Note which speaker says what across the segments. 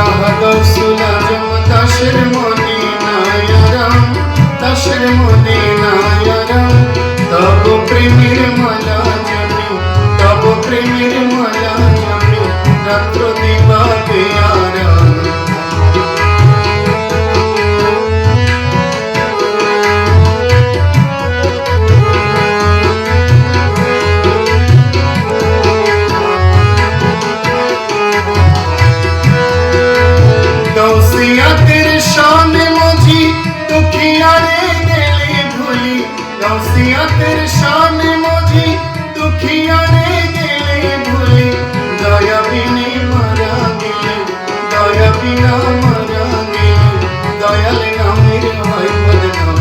Speaker 1: শাহ গৌসুল আজম দাসের মদিনায় আরাম, দাসের মদিনায় আরাম। তব প্রেমের মালা জপি, তব প্রেমের মালা জপি, রাত্র দিবাবে আরাম। গৌসিয়াতের শানে মজি দুখিয়ারে গেলে ভুলি, গৌসিয়াতের শানে মজি দুখিয়ারে গেলে ভুলি। দয়া বিনে মারা গেলে, দয়া বিনা মারা গেলে, দয়াল নামের হয় বদনাম।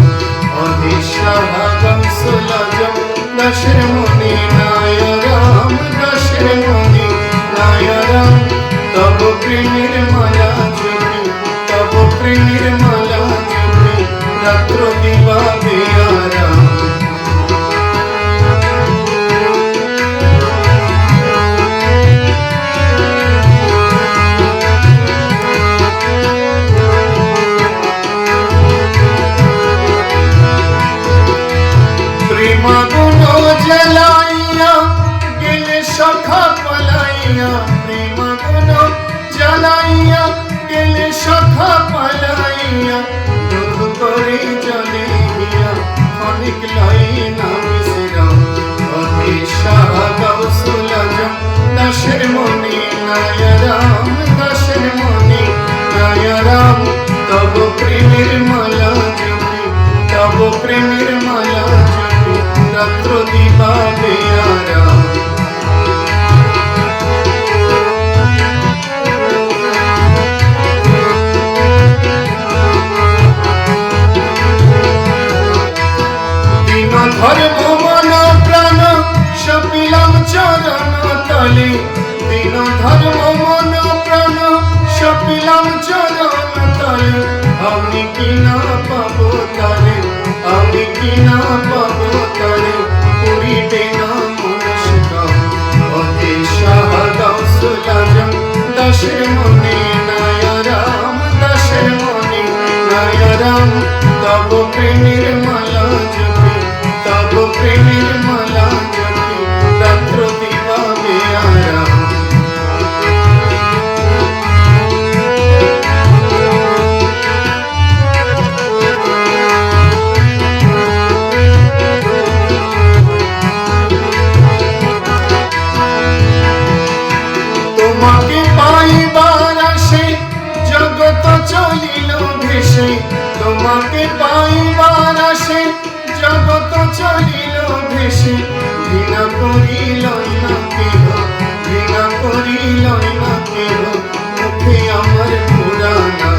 Speaker 1: ওহে শাহ গৌসুল আজম দাসের মদিনায় আরাম, দাসের মদিনায় আরাম। তব প্রেমের মালা জপি, তব প্রেমের মালা জপি, রাত্র দিবাবে আরাম। প্রেমাগুণ জ্বালাইয়া গেলে সখা পালাইয়া, প্রেমাগুণ জ্বালাইয়া গেলে সখা পালাইয়া। দুধ করে জলে গিয়া অনেক লাইনা মিশিরাম। ওহে শাহ গৌসুল আজম দাসের মদিনায় আরাম, দাসের মদিনায় আরাম। তব প্রেমের মালা জপি, তব প্রেমের মালা জপি, রাত্র দিবাবে আরাম। ধর্ম মন প্রাণ সপিলাম চরণ তলে, দিন ধর্ম মন প্রাণ সপিলাম চরণ তলে। আমি কি না পাবো তারে, আমি কি না পাবো তারে, পুরিবে না মনস্কাম। ওহে শাহ গৌসুল আজম দাসের মদিনায় আরাম, দাসের মদিনায় আরাম। তব প্রেমের মালা জপি, তব প্রেমের মালা জপি, রাত্র দিবাবে আরাম। তোমাকে পাইবার আসে জগৎ চলিল ভেসে, তোমাকে পাইবার আসে জগৎ চলিল ভেসে। ঘৃণা করিল না কেহ, ঘৃণা করিল না কেহ, মুখে আমার পুরানা।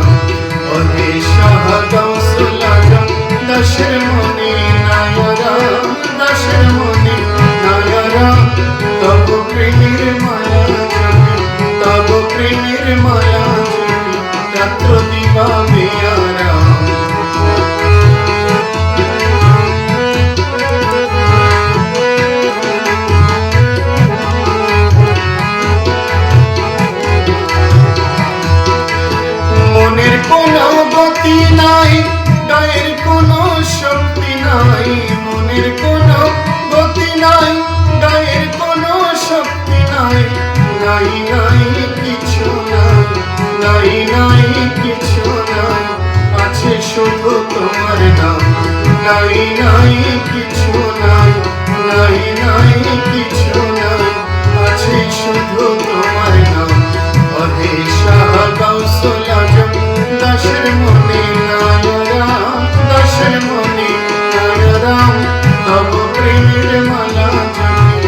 Speaker 1: ওহে শাহ গৌসুল আজম দাসের মদিনায় আরাম, দাসের মদিনায় আরাম। তব প্রেমের মালা জপি, তব প্রেমের মালা জপি, রাত্র দিবাবে আরাম। মনের কোনো গতি নাই, গায়ের কোনো শক্তি নাই, মনের কোনো গতি নাই, গায়ের কোনো শক্তি নাই। নাই নাই কিছু নাই, নাই নাই কিছু নাই, আছে শুধু তোমার নাম। নাই নাই কিছু নাই, নাই নাই কিছু নাই, আছে শুধু তোমার নাম। ওহে শাহ গৌসুল আজম দাসের মদিনায় আরাম, দাসের মদিনায় আরাম। তব প্রেমের মালা জপি,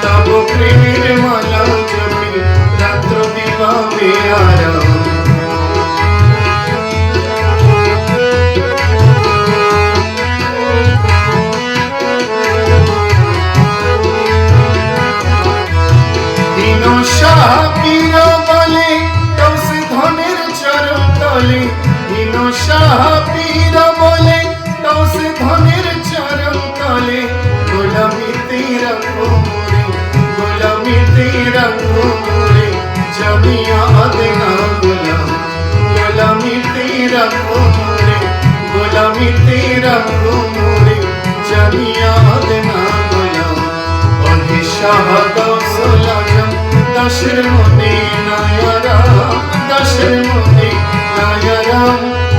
Speaker 1: তব প্রেমের মালা জপি, রাত্র দিবাবে আরাম। শাহ পীর বলে দোষ ধনের চরণ তলে, হীন শাহ পীর বলে দোষ ধনের চরণ তলে। গোলামিতে রাখো মোরে, গোলামিতে রাখো মোরে, জামিয়া আদনা গোলাম। রাখো মোরে, গোলামিতে রাখো মোরে, জানিয়াদ না গোলাম। অধি শাহ গৌসুল আজম, দশের মদিনায় রাম, দশের মদিনায় রাম।